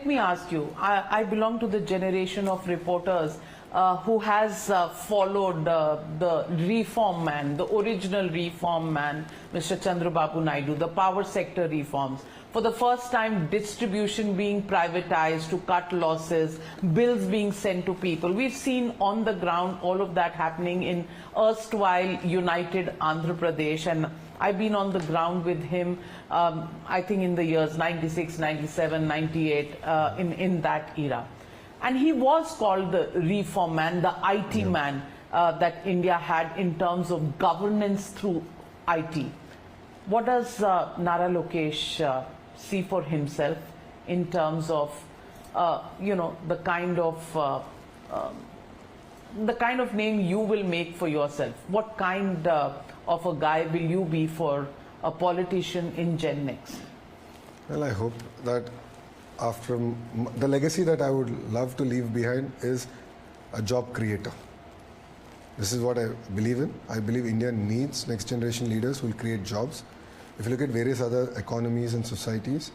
Let me ask you, I belong to the generation of reporters who has followed the reform man, the original reform man, Mr. Chandrababu Naidu, the power sector reforms. For the first time, distribution being privatized to cut losses, bills being sent to people. We've seen on the ground all of that happening in erstwhile United Andhra Pradesh, and I've been on the ground with him, I think in the years 96, 97, 98, in that era. And he was called the reform man, the IT man that India had in terms of governance through IT. What does Nara Lokesh see for himself in terms of, the kind of name you will make for yourself? What kind of a guy will you be for a politician in Gen Next? Well, I hope that after the legacy that I would love to leave behind is a job creator. This is what I believe in. I believe India needs next generation leaders who will create jobs. If you look at various other economies and societies,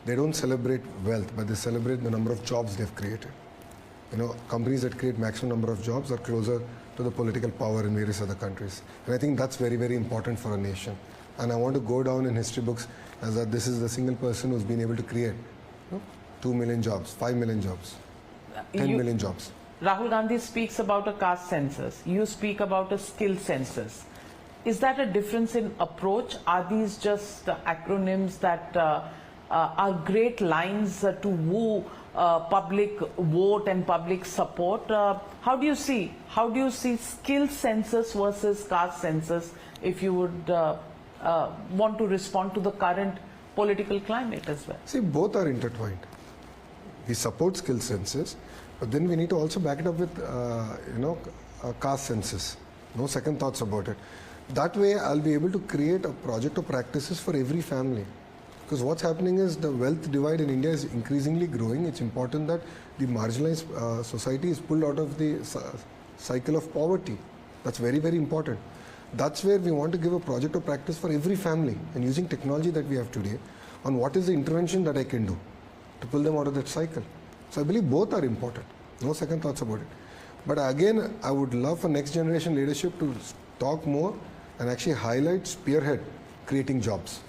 they don't celebrate wealth, but they celebrate the number of jobs they've created. Companies that create maximum number of jobs are closer to the political power in various other countries. And I think that's very, very important for a nation. And I want to go down in history books as that this is the single person who's been able to create 2 million jobs, 5 million jobs, 10 million jobs. Rahul Gandhi speaks about a caste census. You speak about a skill census. Is that a difference in approach? Are these just acronyms that are great lines to woo public vote and public support? How do you see skill census versus caste census if you would want to respond to the current political climate as well? See, both are intertwined. We support skill census, but then we need to also back it up with a caste census. No second thoughts about it. That way I'll be able to create a project of practices for every family. Because what's happening is the wealth divide in India is increasingly growing. It's important that the marginalized society is pulled out of the cycle of poverty. That's very, very important. That's where we want to give a project of practice for every family, and using technology that we have today on what is the intervention that I can do to pull them out of that cycle. So I believe both are important. No second thoughts about it. But again, I would love for next generation leadership to talk more and actually highlight, spearhead creating jobs.